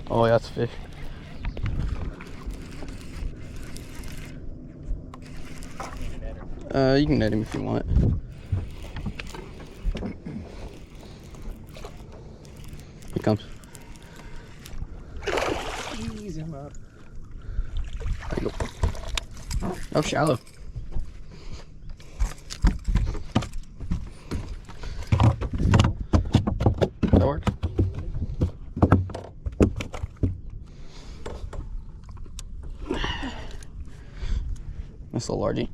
Oh, yeah, that's a fish. You can net him if you want. Here comes. Ease him up. There you go. Oh, shallow. That works. Nice little largie.